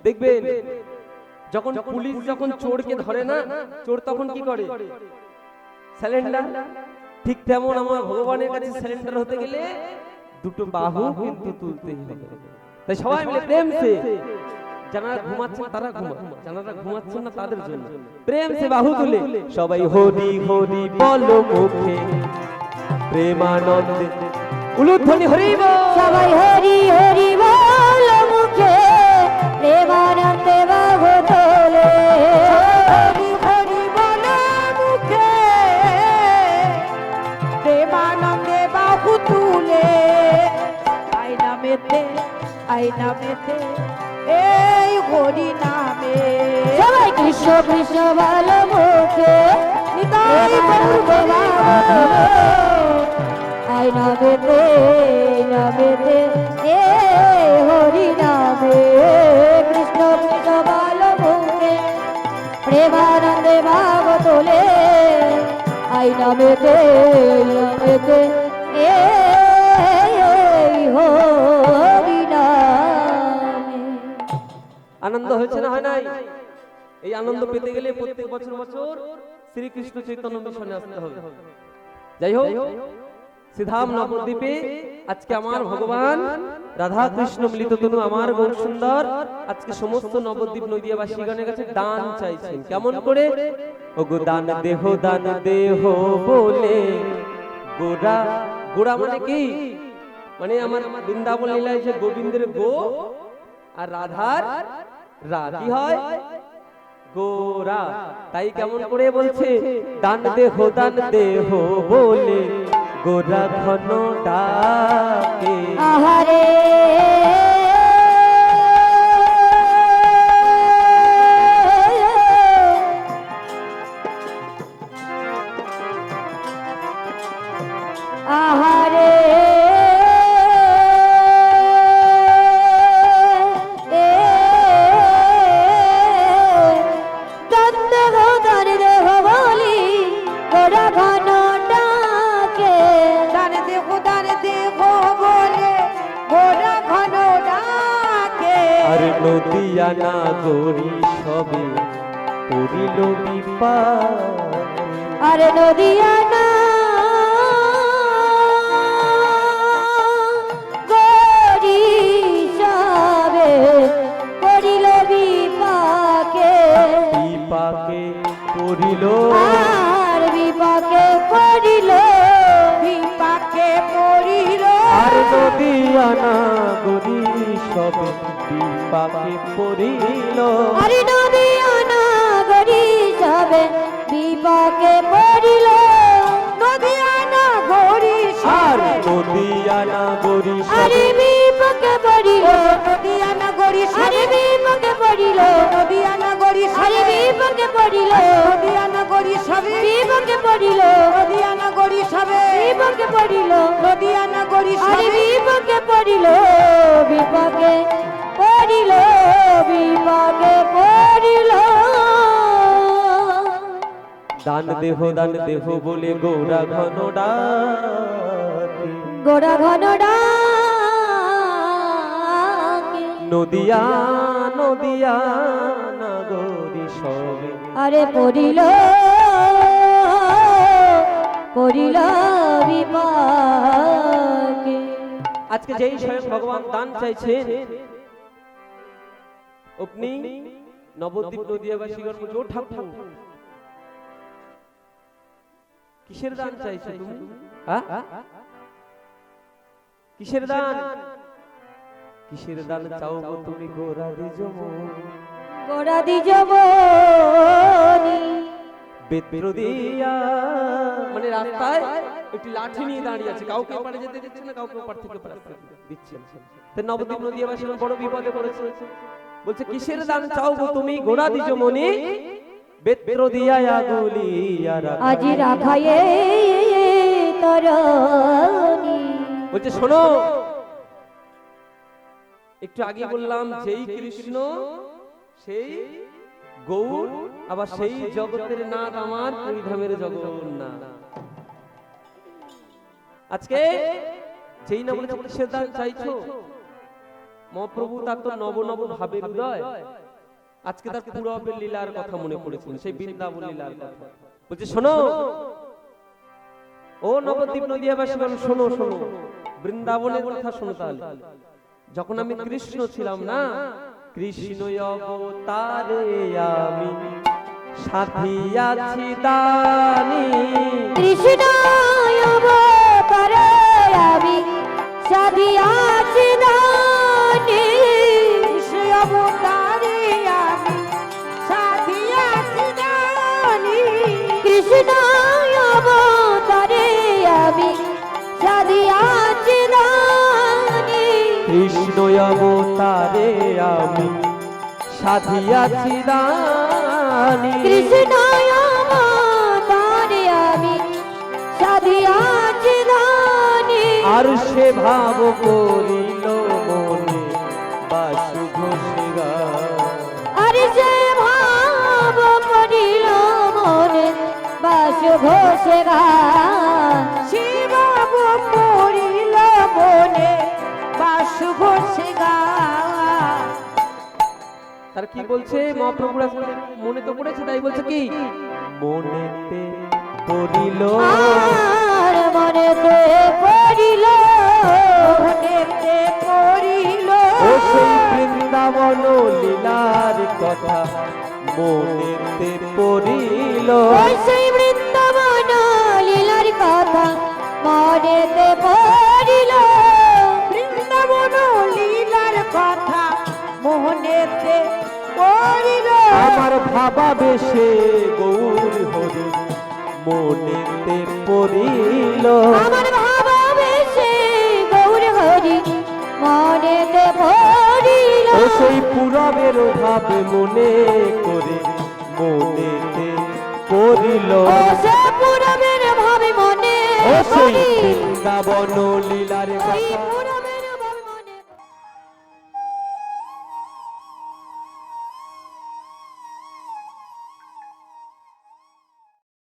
দেখবেন যখন পুলিশ যখন চোরকে ধরে না, চোর তখন কি করে? স্যালেন্ডার। ঠিক তেমন আমার ভগবানের কাছে স্যালেন্ডার হতে গেলে দুটো বাহু কিন্তু তুলতেই হবে। তাই সবাই মিলে প্রেমসে, যারা ঘুমাচ্ছেন তারা ঘুমা, যারা ঘুমাচ্ছেন না তাদের জন্য প্রেমসে বাহু তুলে সবাই হরি হরি বলো মুখে, প্রেমানন্দে উলুধ্বনি হরি বল। সবাই হরি হরি বলো মুখে, প্রেমানন্দে বাহু তোলে। হরি হরি বলো মুখে, প্রেমানন্দে বাহু তুলে। আই নামেতে, আই নামেতে এই হরি নামে। সবাই কৃষ্ণ কৃষ্ণ বলো মুখে, নিতাই গৌর বাবা। আই নামেতে, নামেতে এ হরি নামে। কৃষ্ণ কৃষ্ণ বলো মুখে, প্রেমানন্দে বাহু তোলে। আই নামেতে, নামেতে এ হরি নামে। আনন্দ হয়েছে না হয় নাই? এই আনন্দ পেতে গেলে প্রত্যেক বছর বছর শ্রীকৃষ্ণ চৈতন্য মিশনে আসতে হবে। যাই হোক, শ্রীধাম নবদ্বীপে আজকে আমার ভগবান রাধা কৃষ্ণ মিলিত তনু আমার গৌর সুন্দর আজকে সমস্ত নবদ্বীপ নদিয়াবাসীগণের কাছে দান চাইছেন। কেমন করে? ওগো দান দেহ বলে গোরা। গোরা মানে কি? মানে আমার বৃন্দাবন লীলায় যে গোবিন্দের গো আর রাধার রা কি হয়? গোরা। তাই কেমন করে বলছে? দান দেহ বলে গোরা ঘন ডাকে। আহারে আহারে নদিয়া নাগরী সবে পড়িল বিপাকে। আরে নদিয়া না গরি সবে পড়িল বিপাকে। বিপাকে পড়িল, আর বিপাকে পড়িল, বিপাকে পড়িল। আর নদিয়া নাগরী সবে বিপাকে পড়িল। আরে নদিয়া নাগরী সবে বিপাকে পড়িল। নদিয়া নাগরী আর নদিয়া নাগরী আরে বিপাকে পড়িল। নদিয়া নাগরী আরে বিপাকে পড়িল। নদিয়া নাগরী আরে বিপাকে পড়িল। নদিয়া নাগরী সবে বিপাকে পড়িল। নদিয়া নাগরী সবে বিপাকে পড়িল। নদিয়া নাগরী আরে সবে বিপাকে পড়িল। বিপাকে পড়িল। বিপাকে পড়িল। দান দেহ বলে গৌরা ঘন ডাকে, গোড়া ঘন ডাকে। নদিয়া নদিয়া নগরী সবে। আরে পড়িল পড়িল বিপাকে। আজকে যেই স্বয়ং ভগবান দান চাইছেন, আপনি নবদ্বীপ নদিয়াবাসীগণ বলছে, ও ঠাকুর কিসের দান চাইছো তুমি? কিসের দান? কিসের দান চাও গো তুমি গোরা দিজ মন? গোড়া দিজ মনি। বেত্র দিয়া মানে রাস্তায় একটি লাঠি নিয়ে দাঁড়িয়ে আছে, কাউকে পারে যেতে দিচ্ছে না, কাউকে পার থেকে পার দিচ্ছে। তো নবদ্বীপ নদিয়াবাসী বড় বিপদে পড়েছে, বলছে কিসের দান চাও গো তুমি গোরা দিজ মনি? বেত্র দিয়া আগুলিয়া আজি রাখায়ে তরণী। বলছে শোনো, একটু আগে বললাম যেই কৃষ্ণ সেই গৌর, আবার সেই জগতের নাথ আমার পরিধামের জগন্নাথ। আজকে যেই না বলেছে কিসের দান চাইছো? মহাপ্রভু তার তো নব নব ভাবের হৃদয়, আজকে তার পূরবের লীলার কথা মনে পড়েছেন, সেই বৃন্দাবন লীলার কথা। বলছে শোনো ও নবদ্বীপ নদিয়াবাসীগণ, শোনো শোনো, বৃন্দাবনের কথা শোনো। তাহলে যখন আমি কৃষ্ণ ছিলাম না, কৃষ্ণ অবতারে আমি সাধিয়াছি দানি। কৃষ্ণ অবতারে আমি সাধিয়াছি দানি। কৃষ্ণ অবতারে আমি সাধিয়াছি দানি। কৃষ্ণ অবতারে আমি সাধিয়াছি দানি। কৃষ্ণ অবতারে আমি সাধিয়াছি দানি। কৃষ্ণ অবতারে আমি সাধিয়াছি দানি। আর সে ভাব করিল মনে বাসু ঘোষেরা। আর যে ভাব করিল মনে বাসু ঘোষেরা। শিবাব পড়িল মনে বাসু ঘোষে গা। তার কি বলছে মহাপ্রভুরা? মনে তো পড়েছে, তাই বলছে কি মনেতে পড়িল, আর মনেতে পড়িল, মনেতে পড়িল ও সেই বৃন্দাবন লীলার কথা মনেতে পড়িল। ওই সেই বৃন্দাবন লীলার কথা মনেতে পড়িল। বৃন্দাবন লীলার কথা মোহনেতে পড়িল। আমার ভাবা বেশে গৌর হরি মনেতে পড়িল। আমার ভাবা বেশে গৌর হরি মনেতে পড়িল। ও সেই পুরবের ভাব মনে করে মনেতে পড়িল। ও সে পূরবের ভাবে মনে ও সেই পড়িল। বৃন্দাবন লীলার ওই কথা পুরবের